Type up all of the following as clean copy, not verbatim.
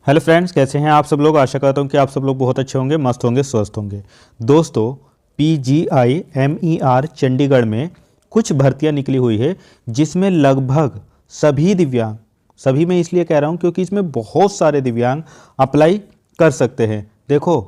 Hello friends, कैसे हैं आप सब लोग। आशा करता हूं कि आप सब लोग बहुत अच्छे होंगे, मस्त होंगे, स्वस्थ होंगे। दोस्तों, PGI-MER चंडीगढ़ में कुछ भर्तियां निकली हुई है जिसमें लगभग सभी दिव्यांग, सभी मैं इसलिए कह रहा हूं क्योंकि इसमें बहुत सारे दिव्यांग अप्लाई कर सकते हैं। देखो,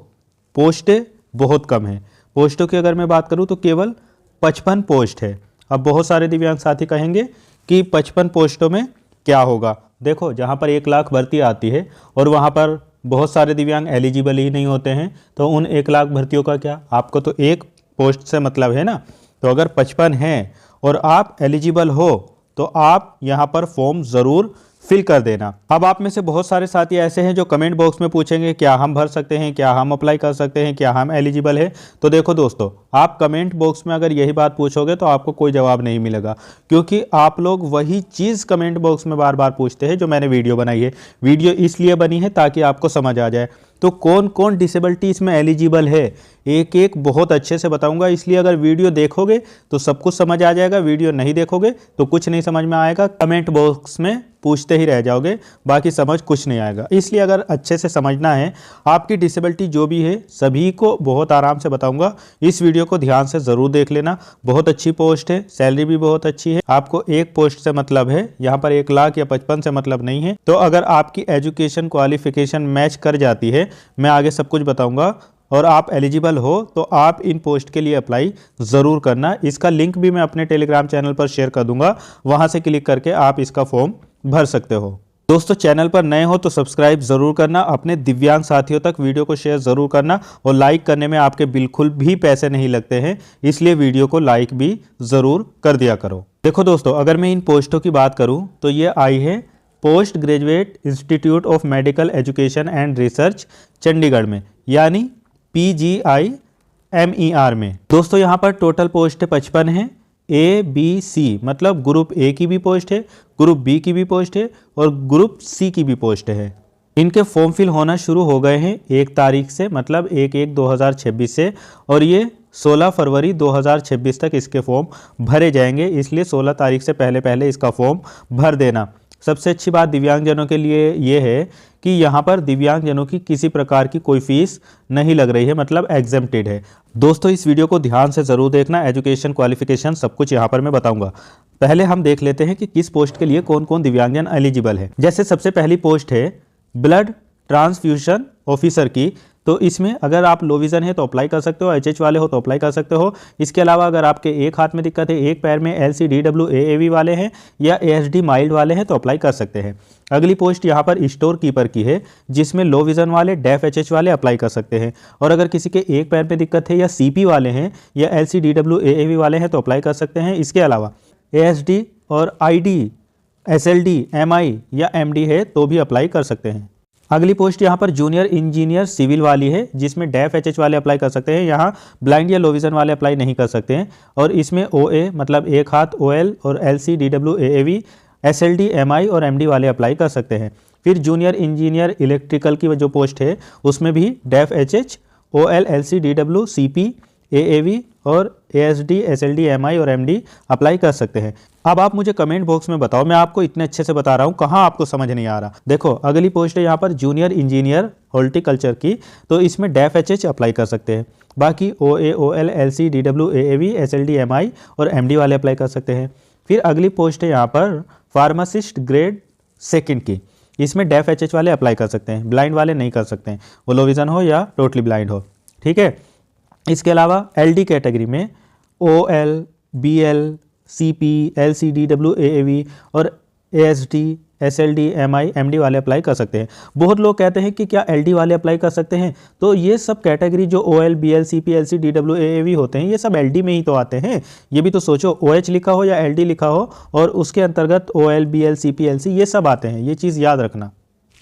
पोस्टें बहुत कम है। पोस्टों की अगर मैं बात करूं तो केवल 55 पोस्ट है। अब बहुत सारे दिव्यांग साथी कहेंगे कि 55 पोस्टों में क्या होगा। देखो, जहाँ पर 1 लाख भर्ती आती है और वहाँ पर बहुत सारे दिव्यांग एलिजिबल ही नहीं होते हैं, तो उन 1 लाख भर्तियों का क्या, आपको तो एक पोस्ट से मतलब है ना। तो अगर 55 हैं और आप एलिजिबल हो तो आप यहाँ पर फॉर्म ज़रूर फिल कर देना। अब आप में से बहुत सारे साथी ऐसे हैं जो कमेंट बॉक्स में पूछेंगे क्या हम भर सकते हैं, क्या हम अप्लाई कर सकते हैं, क्या हम एलिजिबल है। तो देखो दोस्तों, आप कमेंट बॉक्स में अगर यही बात पूछोगे तो आपको कोई जवाब नहीं मिलेगा, क्योंकि आप लोग वही चीज़ कमेंट बॉक्स में बार बार पूछते हैं जो मैंने वीडियो बनाई है। वीडियो इसलिए बनी है ताकि आपको समझ आ जाए तो कौन कौन डिसेबिलिटी इसमें एलिजिबल है, एक एक बहुत अच्छे से बताऊंगा। इसलिए अगर वीडियो देखोगे तो सब कुछ समझ आ जाएगा, वीडियो नहीं देखोगे तो कुछ नहीं समझ में आएगा, कमेंट बॉक्स में पूछते ही रह जाओगे, बाकी समझ कुछ नहीं आएगा। इसलिए अगर अच्छे से समझना है, आपकी डिसेबिलिटी जो भी है सभी को बहुत आराम से बताऊंगा। इस वीडियो को ध्यान से ज़रूर देख लेना। बहुत अच्छी पोस्ट है, सैलरी भी बहुत अच्छी है। आपको एक पोस्ट से मतलब है, यहाँ पर 1 लाख या 55 से मतलब नहीं है। तो अगर आपकी एजुकेशन क्वालिफिकेशन मैच कर जाती है, मैं आगे सब कुछ बताऊंगा, और आप एलिजिबल हो तो आप इन पोस्ट के लिए अप्लाई ज़रूर करना। इसका लिंक भी मैं अपने टेलीग्राम चैनल पर शेयर कर दूंगा, वहां से क्लिक करके आप इसका फॉर्म भर सकते हो। दोस्तों, चैनल पर नए हो तो सब्सक्राइब ज़रूर करना, अपने दिव्यांग साथियों तक वीडियो को शेयर ज़रूर करना, और लाइक करने में आपके बिल्कुल भी पैसे नहीं लगते हैं, इसलिए वीडियो को लाइक भी ज़रूर कर दिया करो। देखो दोस्तों, अगर मैं इन पोस्टों की बात करूं तो ये आई है post graduate institute of medical education and research Chandigarh में, यानी PGI-MER में। दोस्तों, यहाँ पर टोटल पोस्ट 55 है। ABC मतलब ग्रुप ए की भी पोस्ट है, ग्रुप बी की भी पोस्ट है और ग्रुप सी की भी पोस्ट है। इनके फॉर्म फिल होना शुरू हो गए हैं 1 तारीख से, मतलब 1/1/2026 से, और ये 16 फरवरी 2026 तक इसके फॉर्म भरे जाएंगे। इसलिए 16 तारीख से पहले पहले इसका फॉर्म भर देना। सबसे अच्छी बात दिव्यांगजनों के लिए ये है कि यहाँ पर दिव्यांगजनों की किसी प्रकार की कोई फीस नहीं लग रही है, मतलब एग्जेम्प्टेड है। दोस्तों, इस वीडियो को ध्यान से ज़रूर देखना, एजुकेशन क्वालिफिकेशन सब कुछ यहाँ पर मैं बताऊंगा। पहले हम देख लेते हैं कि किस पोस्ट के लिए कौन कौन दिव्यांगजन एलिजिबल है। जैसे सबसे पहली पोस्ट है ब्लड ट्रांसफ्यूजन ऑफिसर की, तो इसमें अगर आप लो विजन है तो अप्लाई कर सकते हो, HH वाले हो तो अप्लाई कर सकते हो। इसके अलावा अगर आपके एक हाथ में दिक्कत है, एक पैर में LCDW AAV वाले हैं या ASD माइल्ड वाले हैं तो अप्लाई कर सकते हैं। अगली पोस्ट यहाँ पर स्टोर कीपर की है, जिसमें लो विजन वाले, डेफ HH वाले अप्लाई कर सकते हैं। और अगर किसी के एक पैर में दिक्कत है या CP वाले हैं या LCDW AAV वाले हैं तो अप्लाई कर सकते हैं। इसके अलावा ASD और ID SLD MI या MD है तो भी अप्लाई कर सकते हैं। अगली पोस्ट यहाँ पर जूनियर इंजीनियर सिविल वाली है, जिसमें डेफ HH वाले अप्लाई कर सकते हैं। यहाँ ब्लाइंड या लो विजन वाले अप्लाई नहीं कर सकते हैं। और इसमें OA मतलब एक हाथ, OL और LCDW AAV SLD MI और MD वाले अप्लाई कर सकते हैं। फिर जूनियर इंजीनियर इलेक्ट्रिकल की जो पोस्ट है उसमें भी def HH, OL LCDW CP AAV और ASD SLD MI और MD अप्लाई कर सकते हैं। अब आप मुझे कमेंट बॉक्स में बताओ, मैं आपको इतने अच्छे से बता रहा हूँ, कहाँ आपको समझ नहीं आ रहा। देखो, अगली पोस्ट है यहाँ पर जूनियर इंजीनियर हॉर्टिकल्चर की, तो इसमें डेफ HH अप्लाई कर सकते हैं। बाकी OA OL LCDW AAV SLD MI और MD वाले अप्लाई कर सकते हैं। फिर अगली पोस्ट है यहाँ पर फार्मासिस्ट ग्रेड 2 की, इसमें डेफ HH वाले अप्लाई कर सकते हैं, ब्लाइंड वाले नहीं कर सकते हैं, वो लो विजन हो या टोटली ब्लाइंड हो। ठीक है। इसके अलावा LD कैटेगरी में OL BL CP LCDW AAV और ASD SLD MI MD वाले अप्लाई कर सकते हैं। बहुत लोग कहते हैं कि क्या LD वाले अप्लाई कर सकते हैं, तो ये सब कैटेगरी जो OL BL CP LCDW AAV होते हैं ये सब LD में ही तो आते हैं। ये भी तो सोचो, OH लिखा हो या LD लिखा हो और उसके अंतर्गत OL BL CP LC ये सब आते हैं, ये चीज़ याद रखना।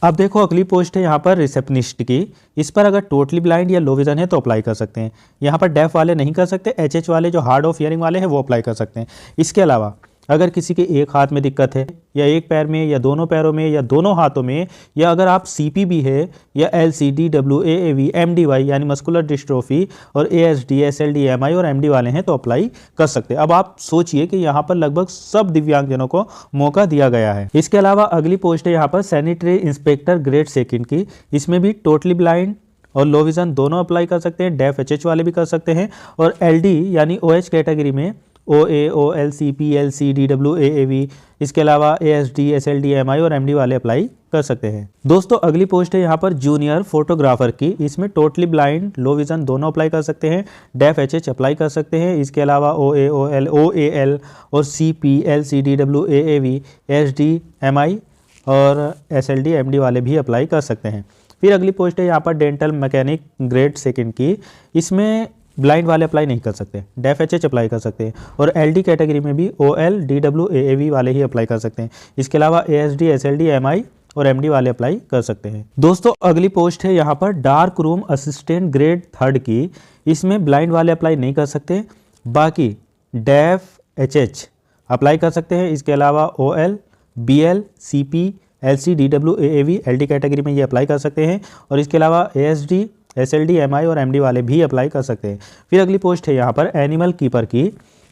अब देखो, अगली पोस्ट है यहाँ पर रिसेप्शनिस्ट की। इस पर अगर टोटली ब्लाइंड या लो विजन है तो अप्लाई कर सकते हैं। यहाँ पर डेफ वाले नहीं कर सकते, HH वाले जो हार्ड ऑफ हियरिंग वाले हैं वो अप्लाई कर सकते हैं। इसके अलावा अगर किसी के एक हाथ में दिक्कत है या एक पैर में या दोनों पैरों में या दोनों हाथों में, या अगर आप CPB है या LCD, WAAV, MDY यानी मस्कुलर डिस्ट्रोफी और ASD, SLD, MI और MD वाले हैं तो अप्लाई कर सकते हैं। अब आप सोचिए कि यहाँ पर लगभग सब दिव्यांगजनों को मौका दिया गया है। इसके अलावा अगली पोस्ट है यहाँ पर सैनिटरी इंस्पेक्टर ग्रेड 2 की। इसमें भी टोटली ब्लाइंड और लो विजन दोनों अप्लाई कर सकते हैं, डेफ HH वाले भी कर सकते हैं, और LD यानी OH कैटेगरी में OA, OL, CP, LC, DW, AAV, इसके अलावा ASD, SLD, MI और MD वाले अप्लाई कर सकते हैं। दोस्तों अगली पोस्ट है यहाँ पर जूनियर फोटोग्राफर की। इसमें टोटली ब्लाइंड, लो विजन दोनों अप्लाई कर सकते हैं, डेफ HH अप्लाई कर सकते हैं, इसके अलावा OA, OL, OAL और CP, LC, DW, AAV, SD, MI और SLD, MD वाले भी अप्लाई कर सकते हैं। फिर अगली पोस्ट है यहाँ पर डेंटल मैकेनिक ग्रेड 2 की। इसमें ब्लाइंड वाले अप्लाई नहीं कर सकते, डेफ HH अप्लाई कर सकते हैं, और LD कैटेगरी में भी OL, DW, AAV वाले ही अप्लाई कर सकते हैं। इसके अलावा ASD, SLD, MI और MD वाले अप्लाई कर सकते हैं। दोस्तों अगली पोस्ट है यहाँ पर डार्क रूम असिस्टेंट ग्रेड 3 की। इसमें ब्लाइंड वाले अप्लाई नहीं कर सकते, बाकी डेफ HH अप्लाई कर सकते हैं। इसके अलावा OL, BL, CP, LC, DW, AAV, LD category में ये अप्लाई कर सकते हैं, और इसके अलावा ASD, SLD, MI और MD वाले भी अप्लाई कर सकते हैं। फिर अगली पोस्ट है यहाँ पर एनिमल कीपर की।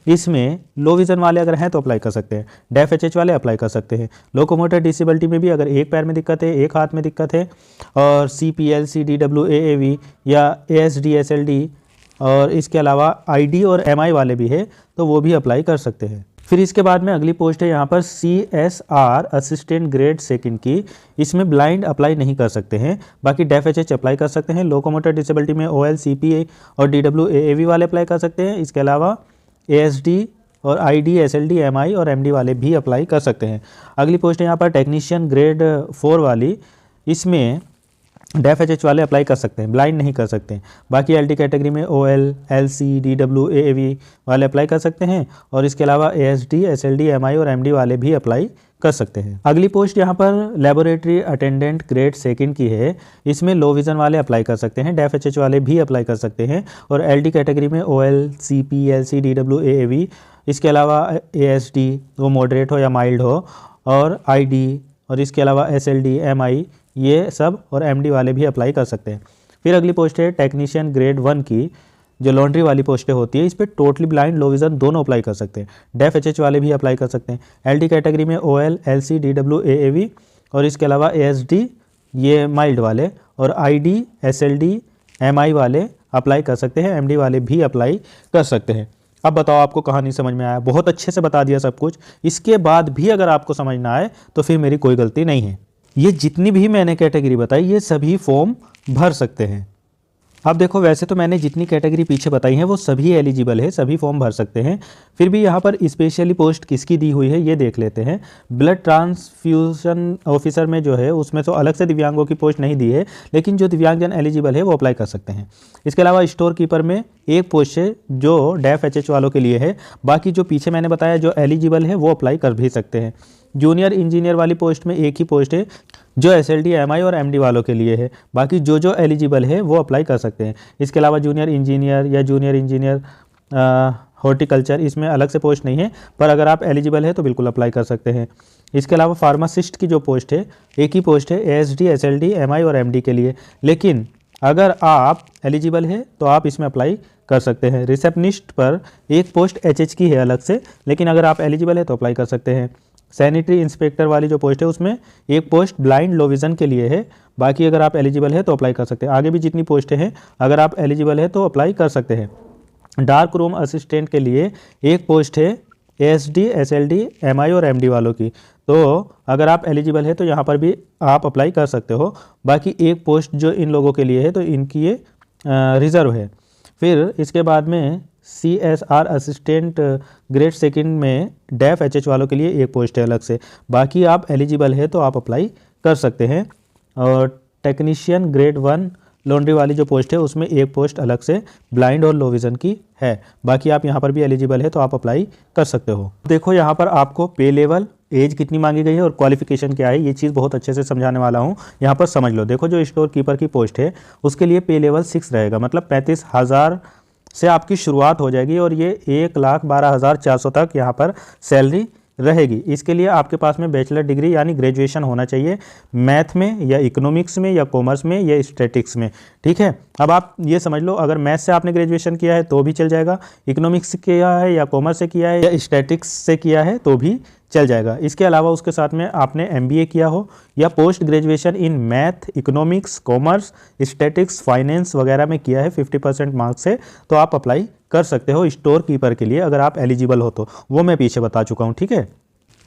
इसमें लो विजन वाले अगर हैं तो अप्लाई कर सकते हैं, डेफ HH वाले अप्लाई कर सकते हैं। लोकोमोटर डिसेबिलिटी में भी अगर एक पैर में दिक्कत है, एक हाथ में दिक्कत है, और CP, LC, DW, AAV या ASD, SLD और इसके अलावा ID और MI वाले भी है तो वो भी अप्लाई कर सकते हैं। फिर इसके बाद में अगली पोस्ट है यहाँ पर CSR असिस्टेंट ग्रेड 2 की। इसमें ब्लाइंड अप्लाई नहीं कर सकते हैं, बाकी डेफ HH अप्लाई कर सकते हैं। लोकोमोटर डिसेबिलिटी में OL, CP और DW, AAV वाले अप्लाई कर सकते हैं। इसके अलावा ASD और ID, SLD, MI और MD वाले भी अप्लाई कर सकते हैं। अगली पोस्ट है यहाँ पर टेक्नीशियन ग्रेड 4 वाली। इसमें डेफ HH वाले अप्लाई कर सकते हैं, ब्लाइंड नहीं कर सकते हैं। बाकी LD कैटेगरी में OL, LC, DW, AAV वाले अप्लाई कर सकते हैं, और इसके अलावा ASD, SLD, MI और MD वाले भी अप्लाई कर सकते हैं। अगली पोस्ट यहाँ पर लेबोरेटरी अटेंडेंट ग्रेड 2 की है। इसमें लो विजन वाले अप्लाई कर सकते हैं, डेफ HH वाले भी अप्लाई कर सकते हैं, और LD कैटेगरी में OL, CP, LC, DW, AAV, इसके अलावा ASD वो मॉडरेट हो या माइल्ड हो, और ID और इसके अलावा SLD, MI ये सब और MD वाले भी अप्लाई कर सकते हैं। फिर अगली पोस्ट है टेक्नीशियन ग्रेड 1 की, जो लॉन्ड्री वाली पोस्टें होती है। इस पर टोटली ब्लाइंड, लो विजन दोनों अप्लाई कर सकते हैं, डेफ HH वाले भी अप्लाई कर सकते हैं। LD कैटेगरी में OL, LC, DW, AAV और इसके अलावा ASD ये माइल्ड वाले, और ID, SLD, MI वाले अप्लाई कर सकते हैं, MD वाले भी अप्लाई कर सकते हैं। अब बताओ आपको कहानी समझ में आया? बहुत अच्छे से बता दिया सब कुछ। इसके बाद भी अगर आपको समझ ना आए तो फिर मेरी कोई गलती नहीं है। ये जितनी भी मैंने कैटेगरी बताई ये सभी फॉर्म भर सकते हैं। अब देखो वैसे तो मैंने जितनी कैटेगरी पीछे बताई हैं वो सभी एलिजिबल है, सभी फॉर्म भर सकते हैं। फिर भी यहाँ पर स्पेशली पोस्ट किसकी दी हुई है ये देख लेते हैं। ब्लड ट्रांसफ्यूजन ऑफिसर में जो है उसमें तो अलग से दिव्यांगों की पोस्ट नहीं दी है, लेकिन जो दिव्यांगजन एलिजिबल है वो अप्लाई कर सकते हैं। इसके अलावा स्टोर कीपर में एक पोस्ट है जो डेफ HH वालों के लिए है, बाकी जो पीछे मैंने बताया जो एलिजिबल है वो अप्लाई कर भी सकते हैं। जूनियर इंजीनियर वाली पोस्ट में एक ही पोस्ट है जो SLD, MI और MD वालों के लिए है, बाकी जो एलिजिबल है वो अप्लाई कर सकते हैं। इसके अलावा जूनियर इंजीनियर या जूनियर इंजीनियर हॉर्टिकल्चर इसमें अलग से पोस्ट नहीं है, पर अगर आप एलिजिबल है तो बिल्कुल अप्लाई कर सकते हैं। इसके अलावा फार्मासिस्ट की जो पोस्ट है एक ही पोस्ट है ASD, SLD, MI और MD के लिए, लेकिन अगर आप एलिजिबल है तो आप इसमें अप्लाई कर सकते हैं। रिसेप्शनिस्ट पर एक पोस्ट HH की है अलग से, लेकिन अगर आप एलिजिबल है तो अप्लाई कर सकते हैं। सैनिटरी इंस्पेक्टर वाली जो पोस्ट है उसमें एक पोस्ट ब्लाइंड, लो विजन के लिए है, बाकी अगर आप एलिजिबल है तो अप्लाई कर सकते हैं। आगे भी जितनी पोस्टें हैं अगर आप एलिजिबल है तो अप्लाई कर सकते हैं। डार्क रूम असिस्टेंट के लिए एक पोस्ट है ASD, SLD, MI और MD वालों की, तो अगर आप एलिजिबल है तो यहाँ पर भी आप अप्लाई कर सकते हो। बाकी एक पोस्ट जो इन लोगों के लिए है तो इनकी ये रिज़र्व है। फिर इसके बाद में CSR असिस्टेंट ग्रेड 2 में डेफ HH वालों के लिए एक पोस्ट है अलग से, बाकी आप एलिजिबल है तो आप अप्लाई कर सकते हैं। और टेक्नीशियन ग्रेड 1 लॉन्ड्री वाली जो पोस्ट है उसमें एक पोस्ट अलग से ब्लाइंड और लो विजन की है, बाकी आप यहाँ पर भी एलिजिबल है तो आप अप्लाई कर सकते हो। देखो यहाँ पर आपको पे लेवल, एज कितनी मांगी गई है और क्वालिफिकेशन क्या है, ये चीज़ बहुत अच्छे से समझाने वाला हूँ, यहाँ पर समझ लो। देखो जो स्टोर कीपर की पोस्ट है उसके लिए पे लेवल 6 रहेगा, मतलब 35,000 से आपकी शुरुआत हो जाएगी और ये 1,12,400 तक यहाँ पर सैलरी रहेगी। इसके लिए आपके पास में बैचलर डिग्री यानी ग्रेजुएशन होना चाहिए मैथ में या इकोनॉमिक्स में या कॉमर्स में या स्टैटिक्स में, ठीक है। अब आप ये समझ लो, अगर मैथ से आपने ग्रेजुएशन किया है तो भी चल जाएगा, इकोनॉमिक्स से किया है या कॉमर्स से किया है या स्टैटिक्स से किया है तो भी चल जाएगा। इसके अलावा उसके साथ में आपने एमबीए किया हो या post graduation in math, economics, commerce, statics, finance वगैरह में किया है 50% मार्क्स से, तो आप अप्लाई कर सकते हो स्टोर कीपर के लिए, अगर आप एलिजिबल हो तो। वो मैं पीछे बता चुका हूँ, ठीक है।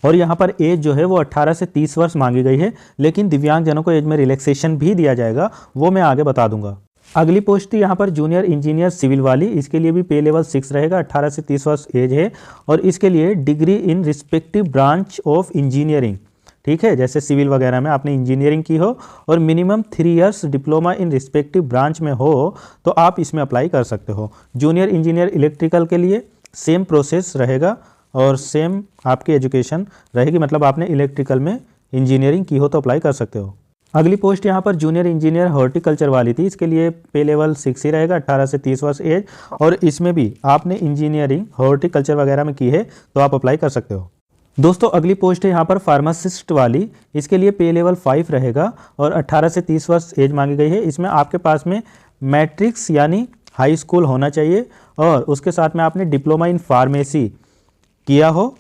और यहाँ पर एज जो है वो 18 से 30 वर्ष मांगी गई है, लेकिन दिव्यांगजनों को एज में रिलैक्सेशन भी दिया जाएगा, वो मैं आगे बता दूंगा। अगली पोस्ट थी यहाँ पर जूनियर इंजीनियर सिविल वाली। इसके लिए भी पे लेवल 6 रहेगा, 18 से 30 वर्ष एज है, और इसके लिए degree in respective branch of engineering, ठीक है। जैसे सिविल वगैरह में आपने इंजीनियरिंग की हो और minimum 3 years diploma in respective branch में हो तो आप इसमें अप्लाई कर सकते हो। जूनियर इंजीनियर इलेक्ट्रिकल के लिए सेम प्रोसेस रहेगा और सेम आपकी एजुकेशन रहेगी, मतलब आपने इलेक्ट्रिकल में इंजीनियरिंग की हो तो अप्लाई कर सकते हो। अगली पोस्ट यहाँ पर जूनियर इंजीनियर हॉर्टिकल्चर वाली थी। इसके लिए पे लेवल 6 ही रहेगा, 18 से 30 वर्ष एज, और इसमें भी आपने इंजीनियरिंग हॉर्टिकल्चर वगैरह में की है तो आप अप्लाई कर सकते हो। दोस्तों अगली पोस्ट है यहाँ पर फार्मासिस्ट वाली। इसके लिए पे लेवल 5 रहेगा और 18 से 30 वर्ष एज मांगी गई है। इसमें आपके पास में मैट्रिक्स यानी हाई स्कूल होना चाहिए और उसके साथ में आपने डिप्लोमा इन फार्मेसी किया हो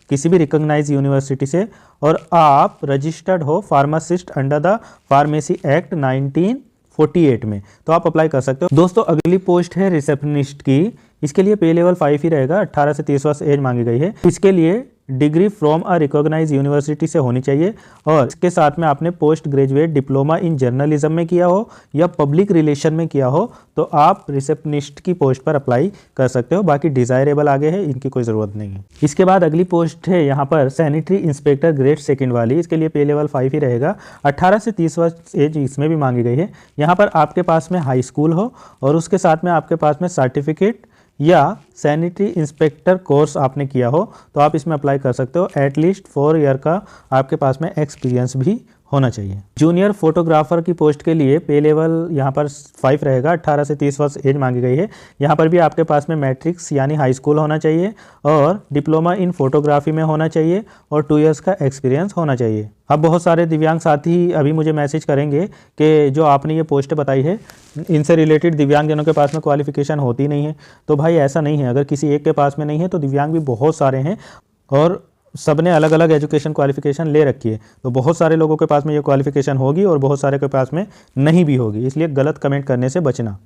किसी भी रिकॉग्नाइज यूनिवर्सिटी से, और आप रजिस्टर्ड हो pharmacist under the pharmacy act 1948 में, तो आप अप्लाई कर सकते हो। दोस्तों अगली पोस्ट है रिसेप्शनिस्ट की। इसके लिए पे लेवल 5 ही रहेगा, 18 से 30 वर्ष एज मांगी गई है। इसके लिए degree from a recognise university से होनी चाहिए और इसके साथ में आपने post graduate diploma in journalism में किया हो या पब्लिक रिलेशन में किया हो तो आप रिसेप्शनिस्ट की पोस्ट पर अप्लाई कर सकते हो। बाकी डिजायरेबल आगे है, इनकी कोई ज़रूरत नहीं है। इसके बाद अगली पोस्ट है यहाँ पर सैनिटरी इंस्पेक्टर ग्रेड 2 वाली। इसके लिए पे लेवल 5 ही रहेगा, 18 से 30 वर्ष एज इसमें भी मांगी गई है। यहाँ पर आपके पास में हाई स्कूल हो और उसके साथ में आपके पास में सर्टिफिकेट या सैनिटरी इंस्पेक्टर कोर्स आपने किया हो तो आप इसमें अप्लाई कर सकते हो। एटलीस्ट 4 ईयर का आपके पास में एक्सपीरियंस भी होना चाहिए। जूनियर फोटोग्राफर की पोस्ट के लिए पे लेवल यहाँ पर 5 रहेगा, 18 से 30 वर्ष एज मांगी गई है। यहाँ पर भी आपके पास में मैट्रिक्स यानी हाई स्कूल होना चाहिए और डिप्लोमा इन फोटोग्राफी में होना चाहिए और 2 इयर्स का एक्सपीरियंस होना चाहिए। अब बहुत सारे दिव्यांग साथी अभी मुझे मैसेज करेंगे कि जो आपने ये पोस्ट बताई है इनसे रिलेटेड दिव्यांगजनों के पास में क्वालिफिकेशन होती नहीं है। तो भाई ऐसा नहीं है, अगर किसी एक के पास में नहीं है तो दिव्यांग भी बहुत सारे हैं और सब ने अलग अलग एजुकेशन क्वालिफिकेशन ले रखी है। तो बहुत सारे लोगों के पास में ये क्वालिफिकेशन होगी और बहुत सारे के पास में नहीं भी होगी, इसलिए गलत कमेंट करने से बचना।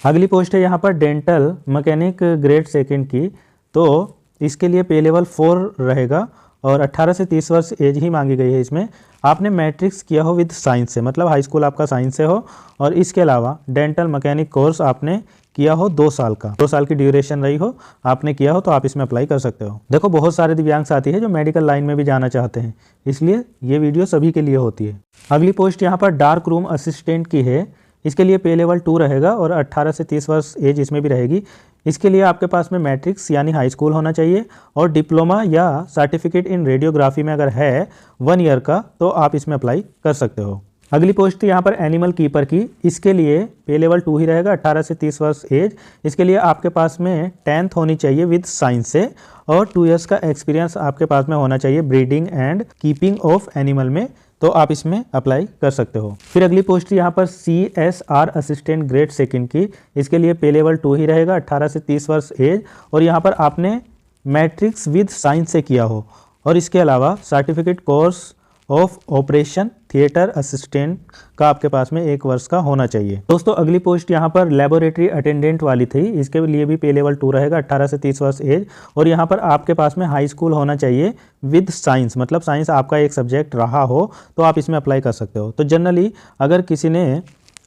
अगली पोस्ट है यहाँ पर डेंटल मैकेनिक ग्रेड 2 की। तो इसके लिए पे लेवल 4 रहेगा और 18 से 30 वर्ष एज ही मांगी गई है। इसमें आपने मैट्रिक्स किया हो विद साइंस से, मतलब हाई स्कूल आपका साइंस से हो और इसके अलावा डेंटल मैकेनिक कोर्स आपने किया हो 2 साल का, 2 साल की ड्यूरेशन रही हो, आपने किया हो तो आप इसमें अप्लाई कर सकते हो। देखो बहुत सारे दिव्यांग साथी हैं जो मेडिकल लाइन में भी जाना चाहते हैं, इसलिए ये वीडियो सभी के लिए होती है। अगली पोस्ट यहाँ पर डार्क रूम असिस्टेंट की है। इसके लिए पे लेवल 2 रहेगा और 18 से 30 वर्ष एज इसमें भी रहेगी। इसके लिए आपके पास में मैट्रिक्स यानी हाई स्कूल होना चाहिए और डिप्लोमा या सर्टिफिकेट इन रेडियोग्राफी में अगर है 1 ईयर का तो आप इसमें अप्लाई कर सकते हो। अगली पोस्ट थी यहाँ पर एनिमल कीपर की। इसके लिए पे लेवल 2 ही रहेगा, 18 से 30 वर्ष एज। इसके लिए आपके पास में 10th होनी चाहिए विद साइंस से और 2 इयर्स का एक्सपीरियंस आपके पास में होना चाहिए breeding and keeping of animal में, तो आप इसमें अप्लाई कर सकते हो। फिर अगली पोस्ट यहाँ पर CSR असिस्टेंट ग्रेड 2 की। इसके लिए पे लेवल 2 ही रहेगा, 18 से 30 वर्ष एज और यहाँ पर आपने मैट्रिक्स विद साइंस से किया हो और इसके अलावा certificate course of operation theatre assistant का आपके पास में 1 वर्ष का होना चाहिए। दोस्तों अगली पोस्ट यहाँ पर लेबोरेटरी अटेंडेंट वाली थी। इसके लिए भी पे लेवल 2 रहेगा, 18 से 30 वर्ष एज और यहाँ पर आपके पास में हाई स्कूल होना चाहिए विद साइंस, मतलब साइंस आपका एक सब्जेक्ट रहा हो तो आप इसमें अप्लाई कर सकते हो। तो जनरली अगर किसी ने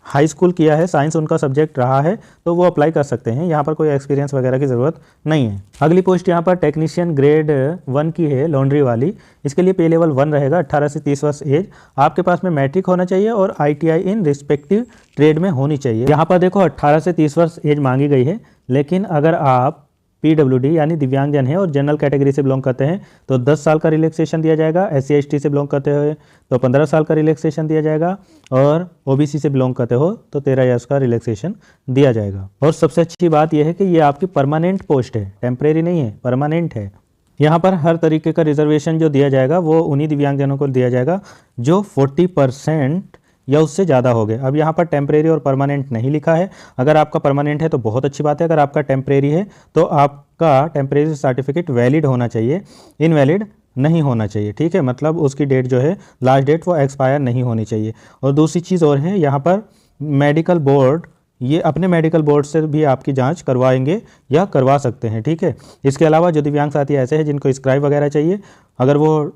हाई स्कूल किया है, साइंस उनका सब्जेक्ट रहा है तो वो अप्लाई कर सकते हैं, यहाँ पर कोई एक्सपीरियंस वगैरह की ज़रूरत नहीं है। अगली पोस्ट यहाँ पर टेक्नीशियन ग्रेड 1 की है, लॉन्ड्री वाली। इसके लिए पे लेवल 1 रहेगा, 18 से 30 वर्ष एज। आपके पास में मैट्रिक होना चाहिए और ITI इन रिस्पेक्टिव ट्रेड में होनी चाहिए। यहाँ पर देखो 18 से 30 वर्ष एज मांगी गई है, लेकिन अगर आप PWD यानी दिव्यांगजन है और जनरल कैटेगरी से बिलोंग करते हैं तो 10 साल का रिलैक्सेशन दिया जाएगा। SC ST से बिलोंग करते हो तो 15 साल का रिलैक्सेशन दिया जाएगा और OBC से बिलोंग करते हो तो 13 इयर्स का रिलैक्सेशन दिया जाएगा। और सबसे अच्छी बात यह है कि ये आपकी परमानेंट पोस्ट है, टेम्परेरी नहीं है, परमानेंट है। यहाँ पर हर तरीके का रिजर्वेशन जो दिया जाएगा वो उन्हीं दिव्यांगजनों को दिया जाएगा जो 40% या उससे ज़्यादा हो गए। अब यहाँ पर टेम्परेरी और परमानेंट नहीं लिखा है। अगर आपका परमानेंट है तो बहुत अच्छी बात है, अगर आपका टेम्परेरी है तो आपका टेम्परेरी सर्टिफिकेट वैलिड होना चाहिए, इनवैलिड नहीं होना चाहिए। ठीक है, मतलब उसकी डेट जो है लास्ट डेट वो एक्सपायर नहीं होनी चाहिए। और दूसरी चीज़ और है, यहाँ पर मेडिकल बोर्ड, ये अपने मेडिकल बोर्ड से भी आपकी जांच करवाएंगे या करवा सकते हैं। ठीक है, इसके अलावा जो दिव्यांग साथी ऐसे हैं जिनको स्क्राइब वगैरह चाहिए, अगर वो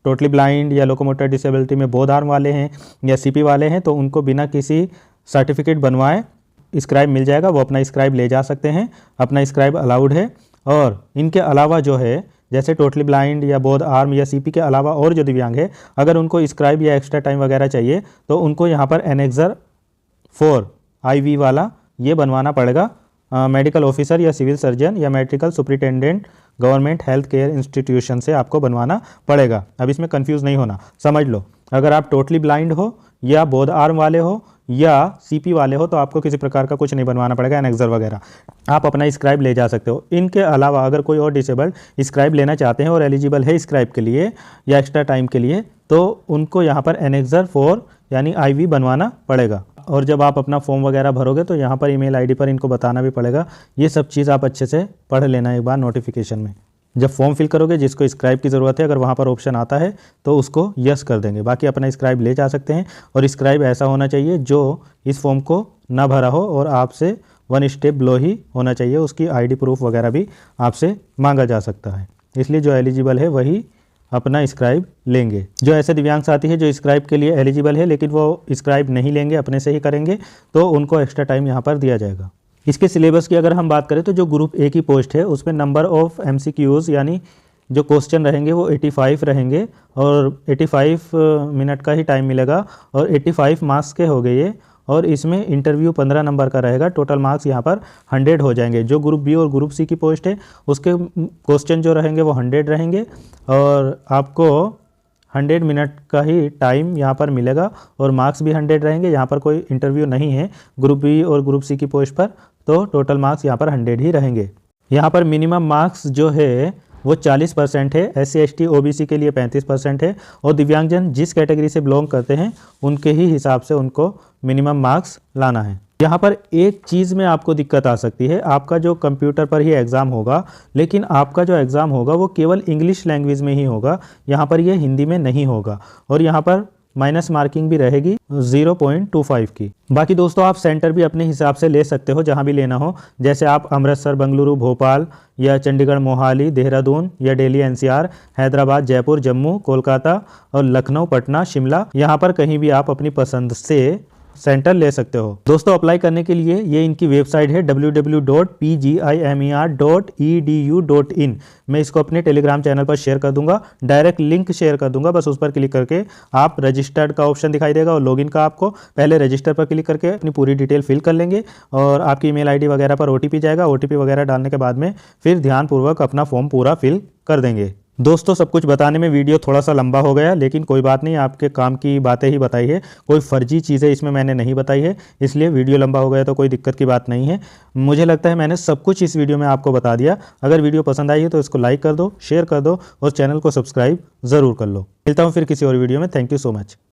टोटली ब्लाइंड या लोकोमोटर डिसेबिलिटी में बोथ आर्म वाले हैं या सीपी वाले हैं तो उनको बिना किसी सर्टिफिकेट बनवाए स्क्राइब मिल जाएगा, वो अपना स्क्राइब ले जा सकते हैं, अपना स्क्राइब अलाउड है। और इनके अलावा जो है जैसे टोटली ब्लाइंड या बोथ आर्म या सीपी के अलावा और जो दिव्यांग है, अगर उनको स्क्राइब या एक्स्ट्रा टाइम वगैरह चाहिए तो उनको यहाँ पर एनेक्सर 4 IV वाला ये बनवाना पड़ेगा मेडिकल ऑफिसर या सिविल सर्जन या medical superintendent government health care institution से आपको बनवाना पड़ेगा। अब इसमें कंफ्यूज नहीं होना, समझ लो, अगर आप टोटली ब्लाइंड हो या बोथ आर्म वाले हो या सीपी वाले हो तो आपको किसी प्रकार का कुछ नहीं बनवाना पड़ेगा, एनेक्सर वगैरह आप अपना स्क्राइब ले जा सकते हो। इनके अलावा अगर कोई और डिसेबल्ड स्क्राइब लेना चाहते हैं और एलिजिबल है स्क्राइब के लिए या एक्स्ट्रा टाइम के लिए तो उनको यहाँ पर एनेक्सर 4 यानी IV बनवाना पड़ेगा। और जब आप अपना फॉर्म वगैरह भरोगे तो यहाँ पर ईमेल आईडी पर इनको बताना भी पड़ेगा। ये सब चीज़ आप अच्छे से पढ़ लेना एक बार नोटिफिकेशन में। जब फॉर्म फिल करोगे जिसको स्क्राइब की ज़रूरत है, अगर वहाँ पर ऑप्शन आता है तो उसको यस कर देंगे, बाकी अपना स्क्राइब ले जा सकते हैं। और स्क्राइब ऐसा होना चाहिए जो इस फॉर्म को ना भरा हो और आपसे 1 स्टेप बिलो ही होना चाहिए, उसकी ID प्रूफ वगैरह भी आपसे मांगा जा सकता है। इसलिए जो एलिजिबल है वही अपना स्क्राइब लेंगे। जो ऐसे दिव्यांग साथी है जो स्क्राइब के लिए एलिजिबल है लेकिन वो स्क्राइब नहीं लेंगे, अपने से ही करेंगे, तो उनको एक्स्ट्रा टाइम यहाँ पर दिया जाएगा। इसके सिलेबस की अगर हम बात करें तो जो ग्रुप A की पोस्ट है उसमें नंबर ऑफ MCQs यानी जो क्वेश्चन रहेंगे वो 85 रहेंगे और 85 मिनट का ही टाइम मिलेगा और 85 मार्क्स के हो गए ये। और इसमें इंटरव्यू 15 नंबर का रहेगा, टोटल मार्क्स यहाँ पर 100 हो जाएंगे। जो ग्रुप B और ग्रुप C की पोस्ट है उसके क्वेश्चन जो रहेंगे वो 100 रहेंगे और आपको 100 मिनट का ही टाइम यहाँ पर मिलेगा और मार्क्स भी 100 रहेंगे। यहाँ पर कोई इंटरव्यू नहीं है ग्रुप B और ग्रुप C की पोस्ट पर, तो टोटल मार्क्स यहाँ पर 100 ही रहेंगे। यहाँ पर मिनिमम मार्क्स जो है वो 40% है, SC ST OBC के लिए 35% है और दिव्यांगजन जिस कैटेगरी से बिलोंग करते हैं उनके ही हिसाब से उनको मिनिमम मार्क्स लाना है। यहाँ पर एक चीज़ में आपको दिक्कत आ सकती है, आपका जो कंप्यूटर पर ही एग्ज़ाम होगा लेकिन आपका जो एग्ज़ाम होगा वो केवल इंग्लिश लैंग्वेज में ही होगा, यहाँ पर ये हिंदी में नहीं होगा और यहाँ पर माइनस मार्किंग भी रहेगी 0.25 की। बाकी दोस्तों आप सेंटर भी अपने हिसाब से ले सकते हो जहाँ भी लेना हो, जैसे आप अमृतसर, बेंगलुरु, भोपाल या चंडीगढ़, मोहाली, देहरादून या दिल्ली NCR, हैदराबाद, जयपुर, जम्मू, कोलकाता और लखनऊ, पटना, शिमला, यहाँ पर कहीं भी आप अपनी पसंद से सेंटर ले सकते हो। दोस्तों अप्लाई करने के लिए ये इनकी वेबसाइट है www.pgimer.edu.in। मैं इसको अपने टेलीग्राम चैनल पर शेयर कर दूंगा, डायरेक्ट लिंक शेयर कर दूंगा, बस उस पर क्लिक करके आप रजिस्टर्ड का ऑप्शन दिखाई देगा और लॉगिन का आपको पहले रजिस्टर पर क्लिक करके अपनी पूरी डिटेल फिल कर लेंगे और आपकी ईमेल ID वगैरह पर OTP जाएगा। OTP वगैरह डालने के बाद में फिर ध्यानपूर्वक अपना फॉर्म पूरा फिल कर देंगे। दोस्तों सब कुछ बताने में वीडियो थोड़ा सा लंबा हो गया लेकिन कोई बात नहीं, आपके काम की बातें ही बताई है, कोई फर्जी चीज़ें इसमें मैंने नहीं बताई है, इसलिए वीडियो लंबा हो गया तो कोई दिक्कत की बात नहीं है। मुझे लगता है मैंने सब कुछ इस वीडियो में आपको बता दिया। अगर वीडियो पसंद आई है तो इसको लाइक कर दो, शेयर कर दो और चैनल को सब्सक्राइब ज़रूर कर लो। मिलता हूँ फिर किसी और वीडियो में। Thank you so much.